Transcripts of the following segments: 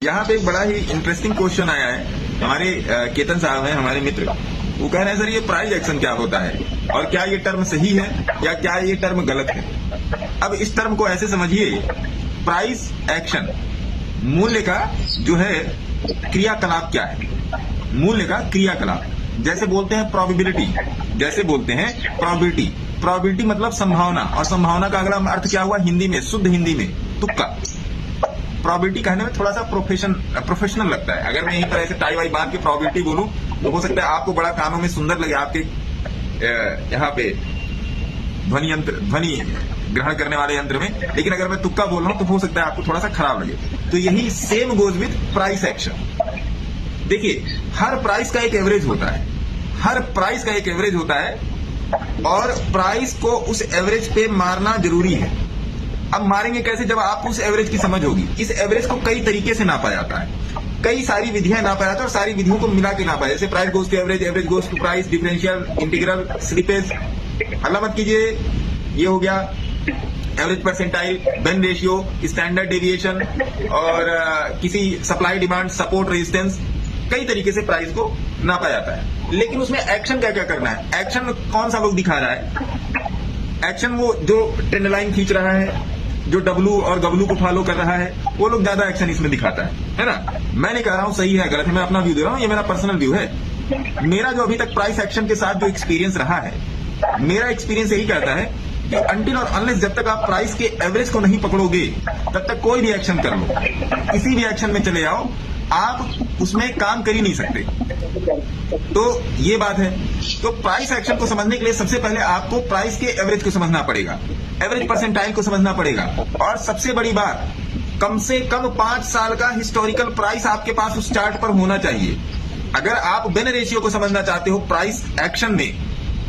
यहाँ पे एक बड़ा ही इंटरेस्टिंग क्वेश्चन आया है। हमारे केतन साहब हैं, हमारे मित्र, वो कह रहे हैं सर ये प्राइस एक्शन क्या होता है और क्या ये टर्म सही है या क्या ये टर्म गलत है। अब इस टर्म को ऐसे समझिए, प्राइस एक्शन मूल्य का जो है क्रियाकलाप क्या है, मूल्य का क्रियाकलाप। जैसे बोलते हैं प्रोबेबिलिटी, जैसे बोलते हैं प्रोबेबिलिटी, प्रोबेबिलिटी मतलब संभावना, और संभावना का अगला अर्थ क्या हुआ हिंदी में, शुद्ध हिंदी में तुक्का। प्रोबेबिलिटी कहने में थोड़ा सा प्रोफेशनल लगता है। अगर मैं यहीं पर ऐसे टाई वाई बांध के प्रोबेबिलिटी बोलूं तो हो सकता है आपको बड़ा कानों में सुंदर लगे, आपके यहाँ पे ध्वनि ग्रहण करने वाले यंत्र में, लेकिन अगर मैं तुक्का बोल रहा हूं तो हो सकता है आपको थोड़ा सा खराब लगे। तो यही same goes with price action. देखिए, हर प्राइस का एक एवरेज होता है, हर प्राइस का एक एवरेज होता है और प्राइस को उस एवरेज पे मारना जरूरी है। अब मारेंगे कैसे, जब आपको उस एवरेज की समझ होगी। इस एवरेज को कई तरीके से नापा जाता है, कई सारी विधियां नापा जाता है और सारी विधियों को मिला के नापा, जैसे price goes to average, average goes to price, differential, integral, slippage. हल्ला मत कीजिए, ये हो गया एवरेज परसेंटाइल, बेन रेशियो, स्टैंडर्ड डेविएशन और किसी सप्लाई डिमांड, सपोर्ट, रेजिस्टेंस, कई तरीके से प्राइस को नापा जाता है। लेकिन उसमें एक्शन क्या क्या करना है, एक्शन कौन सा लोग दिखा रहा है। एक्शन वो जो ट्रेंड लाइन खींच रहा है, जो डब्लू और गबलू को फॉलो कर रहा है, वो लोग ज्यादा एक्शन इसमें दिखाता है ना। मैं नहीं कह रहा हूं सही है गलत है, मैं अपना व्यू दे रहा हूं, ये मेरा पर्सनल व्यू है। मेरा जो अभी तक प्राइस एक्शन के साथ जो एक्सपीरियंस रहा है, मेरा एक्सपीरियंस यही कहता है कि अनटिल और अनलेस जब तक आप प्राइस के एवरेज को नहीं पकड़ोगे तब तक कोई भी एक्शन कर लो, किसी भी एक्शन में चले जाओ, आप उसमें काम कर ही नहीं सकते। तो ये बात है। तो प्राइस एक्शन को समझने के लिए सबसे पहले आपको प्राइस के एवरेज को समझना पड़ेगा, एवरेज परसेंटाइल को समझना पड़ेगा, और सबसे बड़ी बात, कम से कम 5 साल का हिस्टोरिकल प्राइस आपके पास उस चार्ट पर होना चाहिए। अगर आप बेन रेशियो को समझना चाहते हो प्राइस एक्शन में,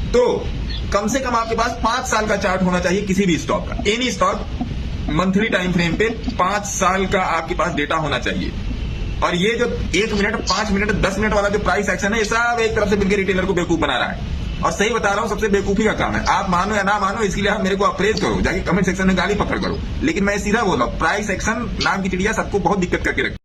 तो कम से कम आपके पास 5 साल का चार्ट होना चाहिए किसी भी स्टॉक का। Any stock monthly time frame पे 5 साल का आपके पास डेटा होना चाहिए। और ये जो 1 मिनट, 5 मिनट, 10 मिनट वाला जो प्राइस एक्शन है, ये सब एक तरफ से मिलकर रिटेलर को बेवकूफ बना रहा है। और सही बता रहा हूं, सबसे बेवकूफी का काम है। आप मानो या ना मानो, इसके लिए आप मेरे को अप्रेज करो, जाके कमेंट सेक्शन में गाली पकड़ करो, लेकिन मैं सीधा बोल रहा हूं, प्राइस एक्शन नाम की चिड़िया सबको बहुत दिक्कत करके रखती है।